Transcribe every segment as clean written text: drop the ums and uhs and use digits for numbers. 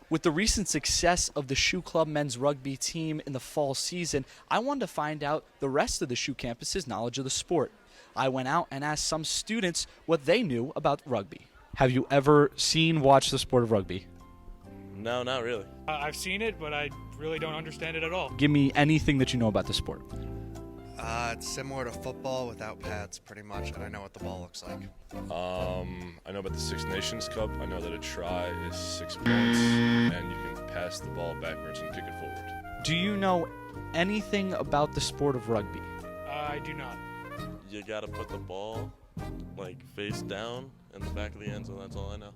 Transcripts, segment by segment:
With the recent success of the Shoe Club men's rugby team in the fall season, I wanted to find out the rest of the Shoe campus's knowledge of the sport. I went out and asked some students what they knew about rugby. Have you ever watched the sport of rugby? No, not really. I've seen it, but I really don't understand it at all. Give me anything that you know about the sport. It's similar to football without pads, pretty much, and I know what the ball looks like. I know about the Six Nations Cup. I know that a try is 6 points, and you can pass the ball backwards and kick it forward. Do you know anything about the sport of rugby? I do not. You gotta put the ball, face down in the back of the end zone. That's all I know.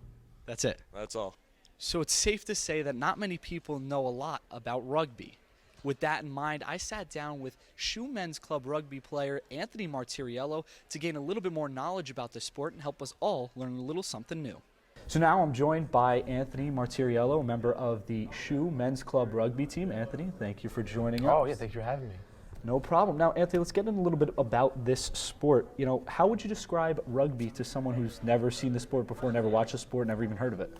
That's it. That's all. So it's safe to say that not many people know a lot about rugby. With that in mind, I sat down with Shoe Men's Club rugby player Anthony Martiriello to gain a little bit more knowledge about the sport and help us all learn a little something new. So now I'm joined by Anthony Martiriello, a member of the Shoe Men's Club rugby team. Anthony, thank you for joining us. Oh, yeah, thanks for having me. No problem. Now, Anthony, let's get in a little bit about this sport. How would you describe rugby to someone who's never seen the sport before, never watched the sport, never even heard of it?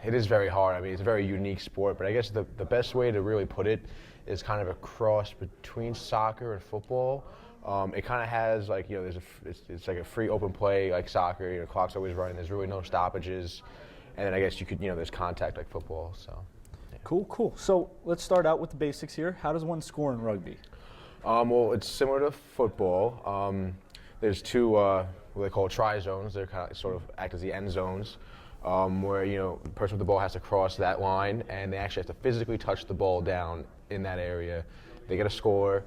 It is very hard. It's a very unique sport, but I guess the best way to really put it is kind of a cross between soccer and football. It kind of has it's like a free open play like soccer. Clock's always running. There's really no stoppages, and then I guess you could there's contact like football. So. Yeah. Cool. So let's start out with the basics here. How does one score in rugby? Well, it's similar to football. There's two what they call try zones. They're kind of sort of act as the end zones. Where the person with the ball has to cross that line, and they actually have to physically touch the ball down in that area. They get a score.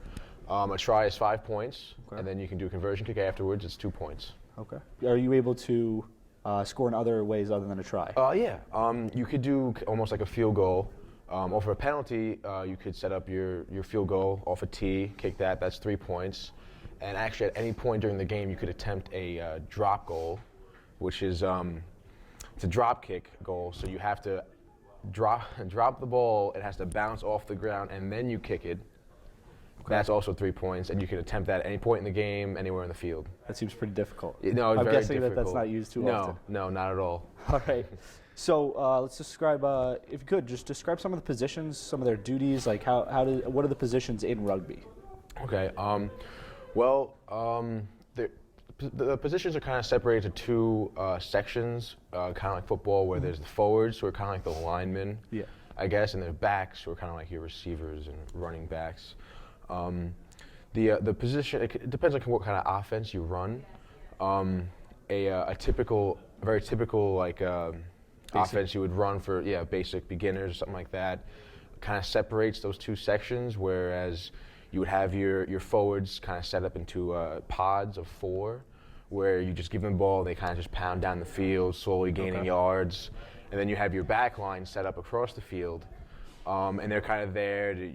A try is 5 points, and then you can do a conversion kick afterwards. It's 2 points. Okay. Are you able to score in other ways other than a try? Yeah. You could do almost like a field goal. Or for a penalty, you could set up your field goal off a tee, kick that. That's 3 points. And actually, at any point during the game, you could attempt a drop goal, which is it's a drop kick goal, so you have to drop the ball. It has to bounce off the ground, and then you kick it. Okay. That's also 3 points, and you can attempt that at any point in the game, anywhere in the field. That seems pretty difficult. No, it's I'm very guessing difficult. that's not used too often. No, not at all. All right. So let's describe, if you could, just describe some of the positions, some of their duties. Like what are the positions in rugby? Okay. The positions are kind of separated to two sections, kind of like football, where there's the forwards, who are kind of like the linemen, I guess, and the backs, who are kind of like your receivers and running backs. The position, it depends on what kind of offense you run. Very typical offense you would run for basic beginners, something like that, kind of separates those two sections, whereas you would have your forwards kind of set up into pods of 4, where you just give them the ball, they kind of just pound down the field, slowly gaining yards. And then you have your back line set up across the field, and they're kind of there to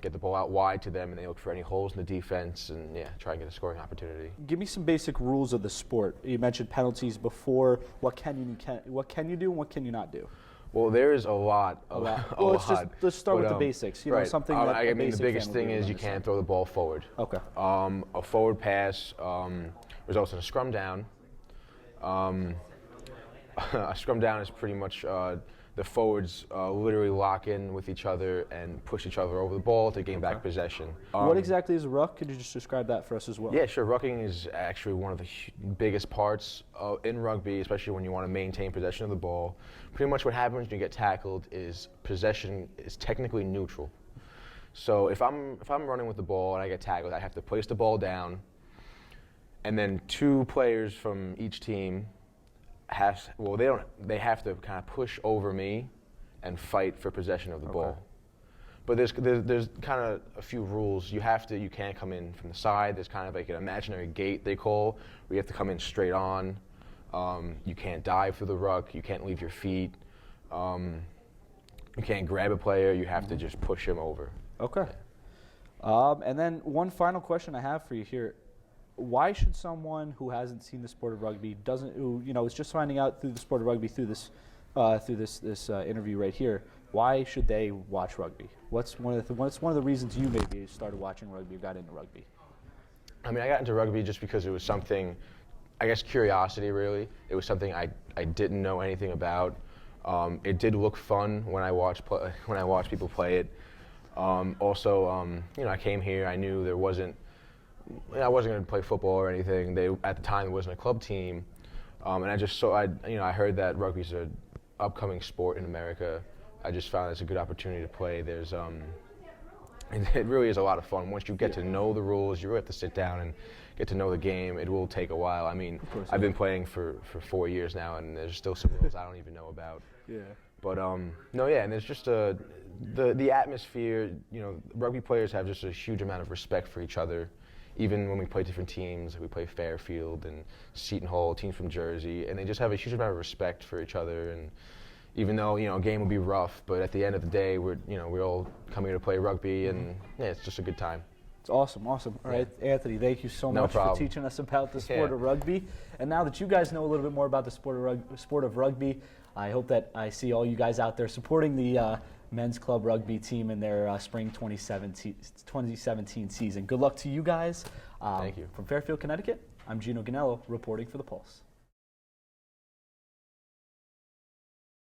get the ball out wide to them, and they look for any holes in the defense and try and get a scoring opportunity. Give me some basic rules of the sport. You mentioned penalties before. What can you do and what can you not do? Well, there is a lot. Let's start with the basics. Something that the biggest thing is you can't throw the ball forward. Okay. A forward pass results in a scrum down. A scrum down is pretty much the forwards literally lock in with each other and push each other over the ball to gain back possession. What exactly is a ruck? Could you just describe that for us as well? Yeah, sure. Rucking is actually one of the biggest parts in rugby, especially when you want to maintain possession of the ball. Pretty much what happens when you get tackled is possession is technically neutral. So if I'm running with the ball and I get tackled, I have to place the ball down, and then 2 players from each team they have to kind of push over me and fight for possession of the ball. But there's kind of a few rules. You can't come in from the side. There's kind of like an imaginary gate they call, where you have to come in straight on. You can't dive through the ruck. You can't leave your feet. You can't grab a player. You have to just push him over. Okay. And then one final question I have for you here. Why should someone who hasn't seen the sport of rugby, is just finding out through the sport of rugby through this interview right here, why should they watch rugby? What's one of the reasons you maybe started watching rugby, got into rugby? I got into rugby just because it was something, I guess, curiosity really. It was something I didn't know anything about. It did look fun when I watched people play it. I came here. I knew I wasn't going to play football or anything. At the time, there wasn't a club team, and I heard that rugby's an upcoming sport in America. I just found it's a good opportunity to play. It really is a lot of fun. Once you get to know the rules, you really have to sit down and get to know the game. It will take a while. I mean, I've been playing for 4 years now, and there's still some rules I don't even know about. Yeah. But and there's just the atmosphere. Rugby players have just a huge amount of respect for each other. Even when we play different teams, we play Fairfield and Seton Hall, teams from Jersey, and they just have a huge amount of respect for each other. And even though a game will be rough, but at the end of the day, we're all coming here to play rugby, and it's just a good time. It's awesome. All right, Anthony, thank you so much for teaching us about the sport of rugby. And now that you guys know a little bit more about the sport of rugby, I hope that I see all you guys out there supporting the men's club rugby team in their spring 2017 season. Good luck to you guys. Thank you. From Fairfield, Connecticut, I'm Gino Ganello reporting for The Pulse.